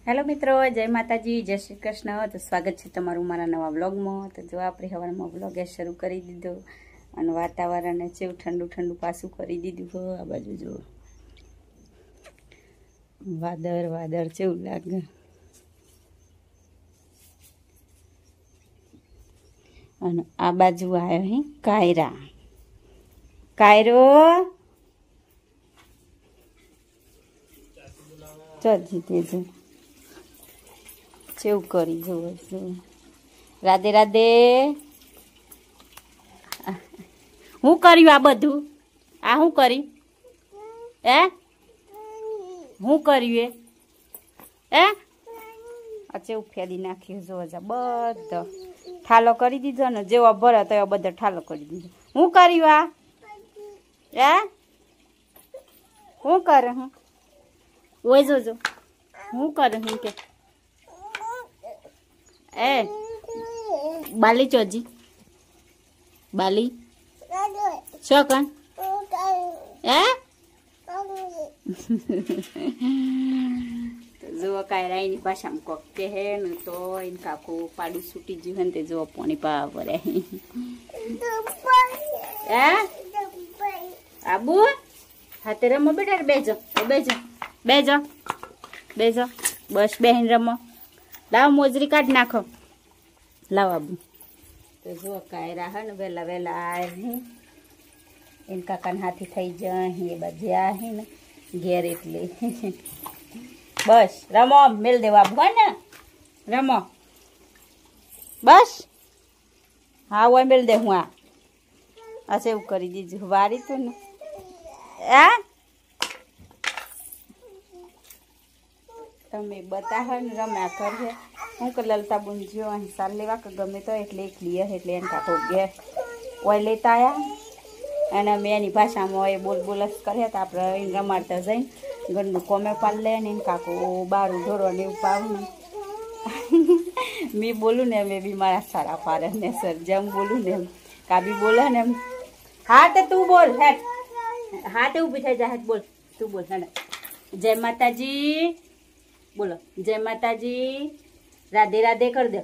Hello मित्रों, जय माताजी, जय श्री कृष्ण। तो स्वागत है तमारू मारा नवा व्लॉग में। तो जो आपणे हवारमां व्लॉग शुरू करी दीधो अने वातावरण चेवुं ठंडू ठंडू पाछुं करी दीधुं हो। आ बाजू जो वादळ वादळ चेवुं लागे अने आ बाजू आयो हे कायरा कायरो चल जीते जो चेव करी जो राधे राधे। हूँ कर्यु आ बधु आ हूँ करी ए हूँ कर्यु ए आ चेव फेरी नाख्यु जो जा बधो ठालो करी दीधो ने जेવો भरे तो बधो ठालो करी दीधो। हूँ कर्यु आ ए हूँ करे हूँ ओए जो जो हूँ करे हूँ के ए बाली चोजी बाली शोकन ए तो जो कायराई भाषा में कोक कहे न तो इनका को पाड़ी छूटी जीवन ते जो पानी पावर है ए आबू हाथे रमो बेटा बेजो बेजो बेजो बेजो बस बहन रमो लाव मोजरी काट नाखो लाव आबू। तो जो कायरा है न वेला वेला आए हैं इनका कन हाथी थई जाए ये बज्या है न घेर एटले बस रमो मिल देवा आबू है न रमो बस हाँ वो मिल दे हुआ ऐसे वो करी दीजिए वारी तो न ए तमे बता ने रम्या करे हूँ के ललता बुन जो अहीं साल लेवा के गमे तो एटले एकली एटले एन काको गे ओय लेता आया अने मैं एनी भाषा में ओय बोल बोलस करे तो आपणे इन रमाडता जई गंडू कोमे पाल ले ने इन काको बारू ढोरो ने उपाव मैं बोलू ने मैं भी मारा सारा पारे ने सर जम बोलू ने का भी बोले ने हाँ तो तू बोल है हाँ तो उभी थई जा बोल तू बोल है जय माताजी बोलो जय माताजी राधे राधे कर दो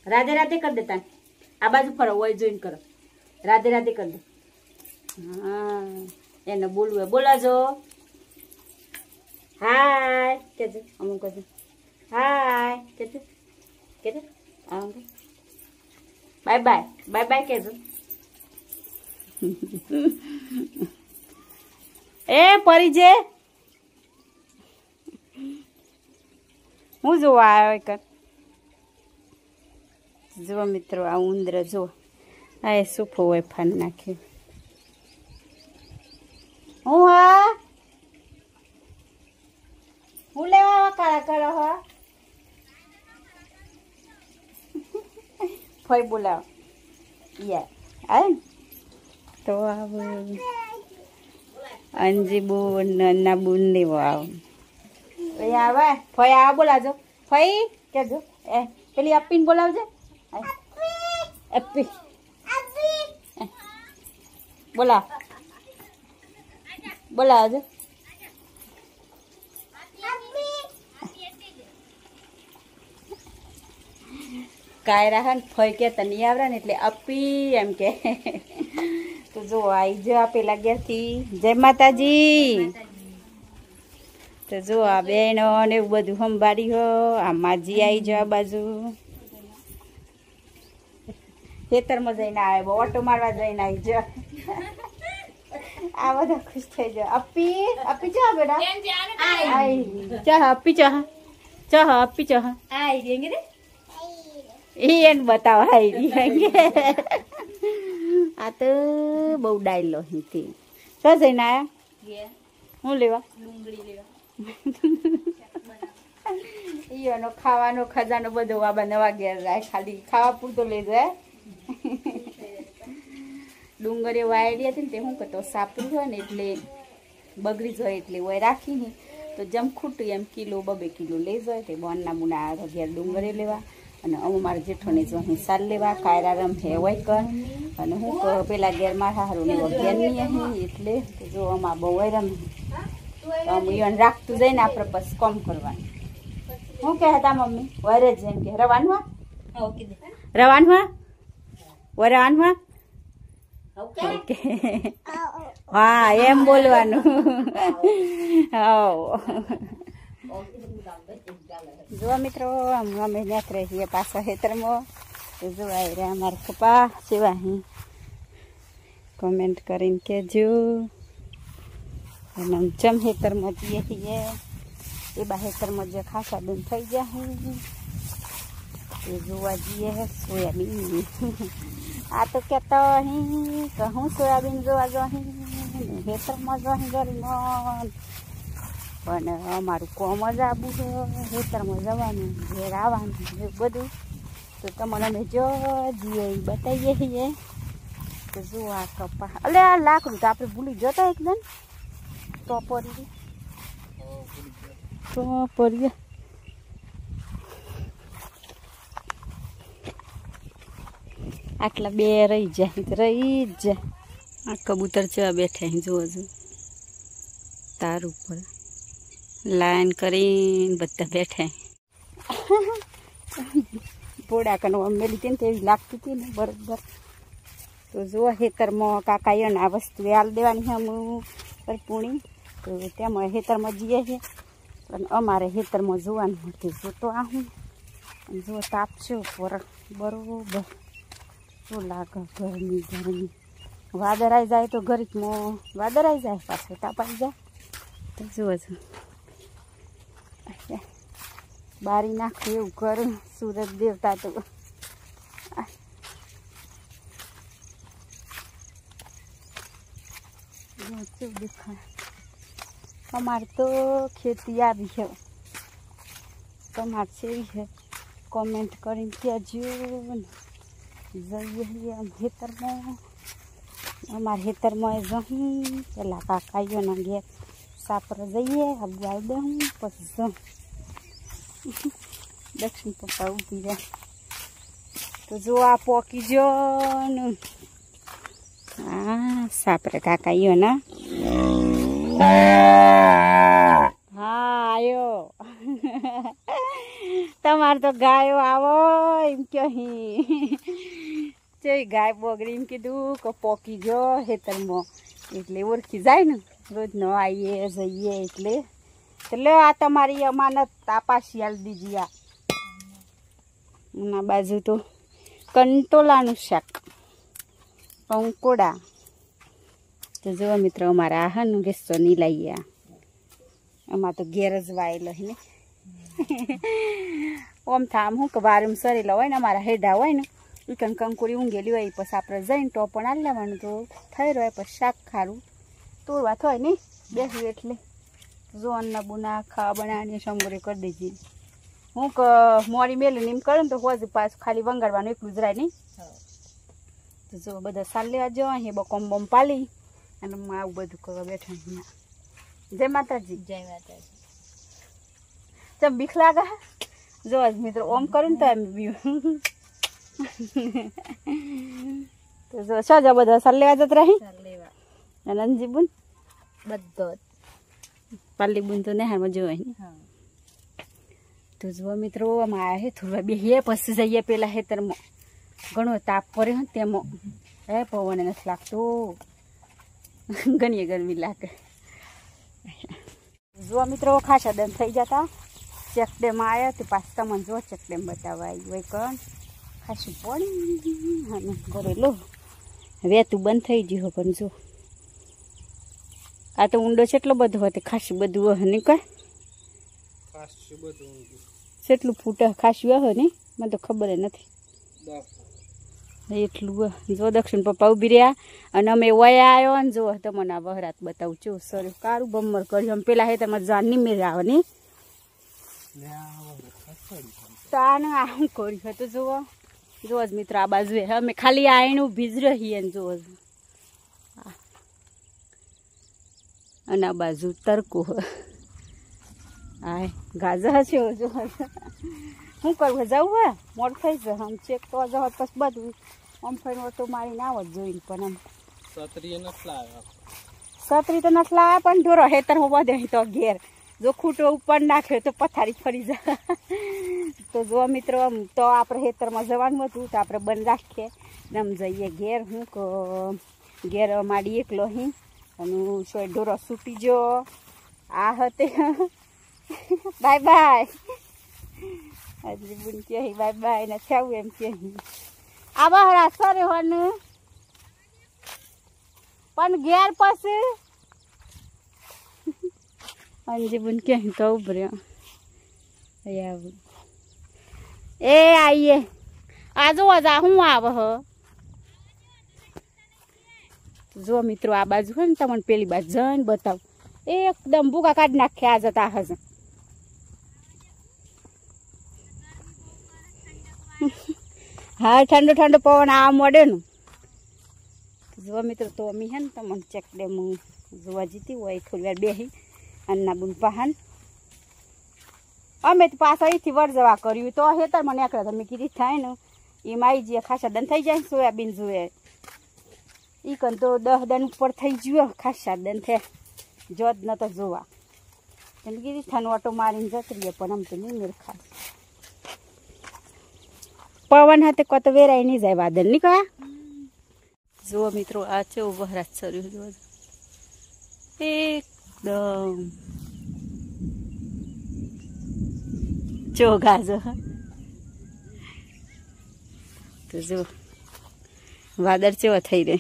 राधे राधे कर देता आ बाजू फरो वही जोइन करो राधे राधे कर दो। हाँ एने बोलवे बोला जो हाय कहजो अमु कहजो हाय कहजो बाय बाय बाय बाय कहजो ए परी जे हूँ जो आयो कर जो मित्रों आ उंदर जो आ सूफो हुए फन नाखे हूँ हाँ हूँ लेवा काला करो हा फई बोलाओ या आए तो अब अंजी बुन नन्ना बुन लेवो आओ आवे फई आ बोलाजो फई कहजो ए पेली अपीन बोलावजे अपी बोला बोलावजे कायरा हन फई के तनी आवरा ने એટલે अपी एम के तो जो आई जो आ पेला गेर थी जय माताजी। तो जो आ बहनों ने बधु संभाड़ी हो आ माजी आई जो आ बाजू खेतर में जईने आए ऑटो मारवा जईने आई जो आ बधा खुश थई जो अपी अपी जा बेटा आई चाह अपी चाह चाह अपी चाह आई रेंगे रे एन बताओ आई रेंगे आ तो बहु डायलो थी तो जईने आया हूँ लेवा डूंगरी लेवा ईनो खावानो खजानो बधो आ बनवा घेर जाए खाली खावा पूरतो ले जाए डूंगरी वायडी हती ते हूँ कतो सापरी होय ने એટલે બગડી જાય એટલે ઓય રાખીને તો જમ ખૂટી એમ કિલો 2 કિલો લઈ જાય તે બોનના મુના ઘેર ડુંગરે લેવા અને અમુ માર જેઠોને જો હું સાલ લેવા કાયરા રમ હે હોય કર અને હું પેલા ઘેર મારા હારુને ઘેર ની હે એટલે જો અમા બહુ રમ તો અમે ઈવન રાખતું જઈને આપણે બસ કમ કરવાનું હું કહેતા મમ્મી વરે જેમ કે રવાનમાં રવાનમાં વરાનમાં ઓકે હા એમ બોલવાનું જો મિત્રો અમે ન્યાત રહીએ પાછા ખેતરમાં જોવાય રે અમારા પપ્પા સેવા અહીં કોમેન્ટ કરીને કહેજો અને જમ ખેતરમાં જઈએ છીએ એ બા ખેતરમાં જે ખાસા દિન થઈ જાય એ જોવા જઈએ સોયાબીન આ તો કહેતા અહીં કે હું સોયાબીન જોવા જો અહીં ખેતરમાં જો અહીં ગરીમાં પણ અમારું કોમ જ આવું છે ખેતરમાં જવાનું ઘેર આવવાનું એવું બધું તો તમને અમે જો જઈએ એ બતાવીએ છીએ તો જો આ કપા એટલે આ લાકડું તો આપણે ભૂલી જતા એકદમ ટોપરીએ આટલા બે રહી જાય રહી જ જાય આ કબૂતર જેવા બેઠા અહીં જોવા જો તાર ઉપર લાઈન કરીને બધા બેઠા પોડા કનો મેલી હતી ને તેવી લાગતી હતી ને બરોબર તો જો ખેતરમાં કાકાએ આ વસ્તુ હાલ દેવાની છે હું પૂણી તો તેમાં ખેતરમાં જઈએ છીએ પણ અમારે ખેતરમાં જોવાનું નથી જોતો આવું જો તાપ છે ઉપર બરોબર શું લાગે ગરમી વાદર આવી જાય તો ઘડીકમાં વાદર આવી જાય પાછો તાપ આવી જાય તો જુઓ છો બારી નાખું એવું કરું સુરત દેવતા તો દેખાય અમારે તો ખેતી આવી છે તમારે કેવી છે કોમેન્ટ કરીને કહેજો જઈએ આમ ખેતરમાં અમારા ખેતરમાં જવું પેલા કાકાઈઓના ઘેર સાપર જઈએ આબુ આવી દઉં પછી જઉં દક્ષિણ પપ્પા ઊભી જાય તો જો આ પોકી જો ને હા સાપરે કાકાઈઓના હા આયો તમારે તો ગાયો આવો એમ કહી જઈ ગાય બગડી એમ કીધું કે પોકી ગયો ખેતરમાં એટલે ઓળખી જાય ને રોજ ન આવીએ જઈએ એટલે આ તમારી અમાનત તાપાસી હાલ દીજી આ બાજુ તો કંટોલાનું શાક પંકોડા તો જો મિત્રો અમારા આહાનું રેસો નહીં લાવીએ આમાં તો ઘેર જ વાયેલો ને ઓમ થામ હું કે વારમ સરેલા હોય ને અમારા હેડા હોય ને એ કંકુરી ઊંઘેલી હોય પછી આપણે જઈને ટોપણ આલી લેવાનું તો થઈ રહ્યો પછી શાક ખારું તોડવા થાય નહીં બેસું એટલે જો અન્ના બુના ખાવા બનાવીને સમોરે કરી દેજે હું કે મોડી મેલીને એમ કરે ને તો હોજ પાછું ખાલી વંગાડવાનું એટલું જ રાય નહીં તો જો બધા સાલ લેવા જો અહીં બકોમ બોમ પાલી અને આવું બધું કરવા બેઠા જય માતાજી જય માતાજી તમે બીક લાગે જો મિત્રો ઓમ કરું તો એમ બીયું તો જો સજા બધા સાલ લેવા જત રહી નંદજી બુન બધો પાલી બુન તો નેહારમાં જોવાય ને તો જો મિત્રો આમાં આવ્યા હે થોડા બેહીએ પછી જઈએ પેલા ખેતરમાં ઘણો તાપ પડ્યો ને તેમાં હે પવન નથી લાગતો ઘણી ગરમી લાગે જો મિત્રો ખાસા દમ થઈ જતા ચેકડેમ આવ્યા તો પાછું તમને જો ચેકડેમ બતાવવા આવી હોય કણ ખાસું પડી અને ભરેલો વેતું બંધ થઈ ગયું પણ જો આ તો ઊંડો કેટલો બધો હતો ખાસું બધું હે નહીં કાંઈ કેટલું ફૂટ ખાસું હે ને મને તો ખબર નથી એટલું જો દક્ષિણ પપ્પા ઊભી રહ્યા અને અમે વયા આવ્યો ને જો તમને આ વહરાત બતાવું છું સર કારું બમ્મર કર્યું અમે પેલા હે તમે જાન નિમેર આવે ને તો આને આ શું કર્યું હતું જુઓ જ મિત્રો આ બાજુ અમે ખાલી આયણું ભીજ રહીએ ને જુઓ અને આ બાજુ તરકો હા ગાજર હશે જો શું કરવું જવું હે મોડ થઈ જશે આમ ચેક તો જવા પછી બધું આમ ફરીને ઓટો મારીને આવો જ જોઈને પણ આમ છત્રી તો નથી લાવ્યા પણ ઢોરો હેતરમાં બધે તો ઘેર જો ખૂટો ઉપર નાખ્યો તો પથારી ફરી જાય. તો જો મિત્રો તો આપણે ખેતરમાં જવાનું હતું તો આપણે બંધ રાખીએ ને આમ જઈએ ઘેર. હું ઘેર માડી એકલો હી અને સોય ઢોરો છૂટી જો આ હતે. Bye bye. હજી બુન કે બાય બાય ને થયું એમ કે આ બહાર સરે હોને પણ ઘેર પછી અંજી બુન કે તો ઉભર્યો એ આઈએ આ જોવા જા હું આવ હ. જો મિત્રો આ બાજુ હોય ને તમને પેલી બાજુ જઈને બતાવ એકદમ ભૂકા કાઢી નાખે આ જતા હશે. હા ઠંડો ઠંડો પવન આ મોડે નું. જો મિત્રો તો અમી હે ને તમને ચેક ડેમ જોવા જીતી હોય થોડી વાર બેહી અન્ના બુન પહાન અમે તો પાછા અહીંથી વર જવા કર્યું તો હેતર મને એકલા તમે કીધી થાય ને એમાં આવી જઈએ ખાસા દન થઈ જાય સોયાબીન જોએ ઈ કન તો 10 દન ઉપર થઈ ગયો ખાસા દન થયા જોત ન તો જોવા તમે કીધી થાનો ઓટો મારીને જતી રહીએ પણ આમ તો નહીં મેળ ખાય. પવન હાથે કત વેરાય નહીં જાય વાદળ નહીં કયા. જો મિત્રો આ છે વહરાજ સર્યું જો એકદમ ચોગા જો તો જો વાદળ ચેવો થઈ રહે.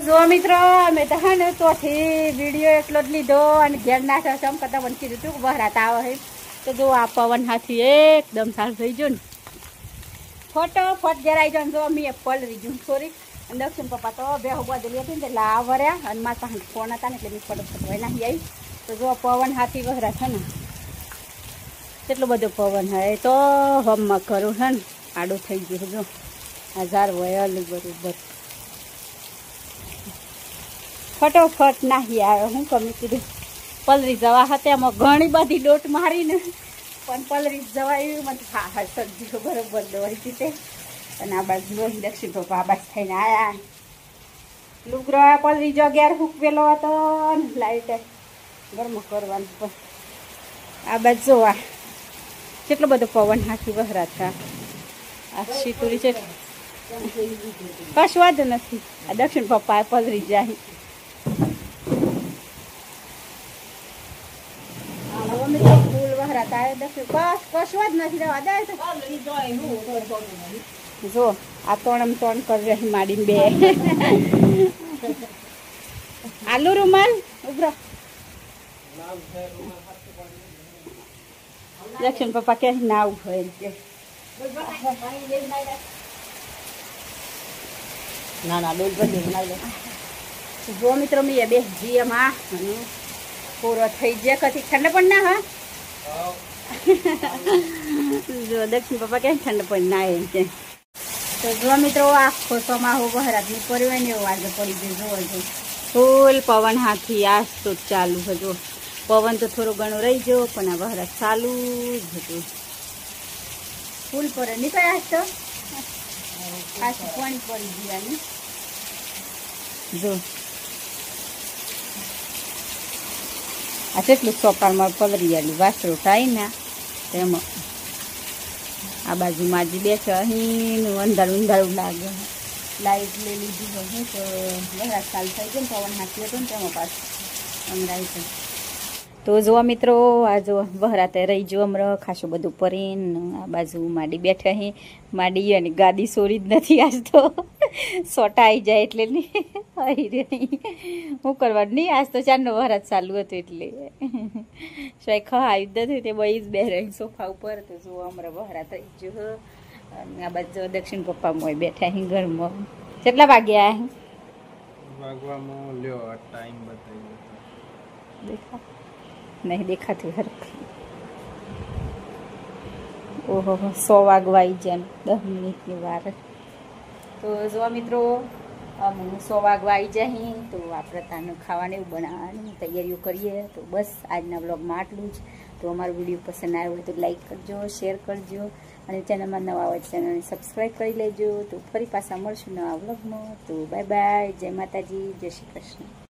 જો મિત્રો અમે તો હા ને તોથી વિડીયો એટલો જ લીધો અને ઘેર નાખ્યો છે. કરતા મને કીધું તું વહરાત આવે છે તો જો આ પવન હાથી એકદમ સારું થઈ ગયો ને ફટોફટ જરાઈ જાય. જો મેં પલરી ગયું સોરી દક્ષિણ પપ્પા તો બેહો બદલી હતી ને એટલે આ વર્યા અને મારા પાસે ફોન હતા ને એટલે મેં ફટોફટ હોય નાખી આવી. તો જો પવન હાથી વહરા છે ને કેટલો બધો પવન હોય તો હમમાં કરું છે ને આડું થઈ ગયું. જો આ ઝાર હોય અલગ બરોબર ફટોફટ નાહી આવ્યો. હું કમી કીધું પલરી જવા હતા એમાં ઘણી બધી ડોટ મારીને પણ પલરી જવાયું મને હા હા સબ્જી બરોબર દોડી દીધે. અને આ બાજુ દક્ષિણ પપ્પા આ બાજુ થઈને આવ્યા લુગરો પલરી જો ઘેર હૂકવેલો હતો ને લાઈટ ગરમ કરવાનું પણ આ બાજુ જોવા કેટલો બધો પવન હાથી વહરા હતા. આ શીતુરી છે કશું વાંધો નથી. આ દક્ષિણ પપ્પા પલરી જાય ફૂલ વહરા થાય દક્ષિણ બસ કશું જ નથી રહેવા દે. જો આ તોણમ તોણ કરી રહી માડીને બે આલુ રૂમાલ ઉભરો. દક્ષિણ પપ્પા કે ના હોય કે ના ના ડોલ બધી જો મિત્રો મેં બે જીએમાં પૂરો થઈ જાય કથી ઠંડા પણ ના હા. જો દક્ષિણ પપ્પા કે ઠંડા પણ ના એમ કે તો જો મિત્રો આખો સમાહો બહારાતની પડ્યો ને એવું આજે પડી ગયું. જોવો જો ફૂલ પવન હાથી આજ તો ચાલુ હતો. પવન તો થોડું ઘણું રહી ગયો પણ આ બહારાત ચાલુ જ હતું. ફૂલ પર નીકળ્યા આજ તો આખી પાણી પડી ગયા. જો આ કેટલું સોપારમાં પલરી આવેલું વાસરું થાય ને તેમાં આ બાજુ માજી બેસે અહીં અંધારું અંધારું લાગે. લાઈટ લઈ લીધી હોય તો વહેલા ચાલુ થઈ ગયો ને પવન હાથી હતો ને તેમાં પાછું અમરાય છે. તો જોવા મિત્રો આ જો વહરાતે રહી જો હમણાં ખાસું બધું પરીને આ બાજુ માડી બેઠા અહીં માડી અને ગાદી સોરી જ નથી આજ તો સોટા આવી જાય એટલે હું કરવા નહીં આજ તો ચારનો વહરાત ચાલુ હતું એટલે સ્વાય ખવાયું જ નથી તે બઈ જ બે રહી સોફા ઉપર. તો જો હમણાં વહરાત રહી જો અને આ બાજુ દક્ષિણ પપ્પા મોય બેઠા અહીં ઘરમાં. કેટલા વાગ્યા વાગવામાં લ્યો ટાઈમ બતાવી દેખા નહીં દેખાતું હરખું. ઓહો 100 વાગવા આવી જાય 10 મિનિટની વાર. તો જોવા મિત્રો અમે 100 વાગવા આવી જાય તો આપણે તાનું ખાવાનું એવું બનાવવાની તૈયારીઓ કરીએ. તો બસ આજના બ્લોગમાં આટલું જ. તો અમારો વિડીયો પસંદ આવ્યો હોય તો લાઈક કરજો, શેર કરજો અને ચેનલમાં નવા હોય ચેનલને સબસ્ક્રાઈબ કરી લેજો. તો ફરી પાછા મળશું નવા બ્લોગમાં. તો બાય બાય, જય માતાજી, જય શ્રી કૃષ્ણ.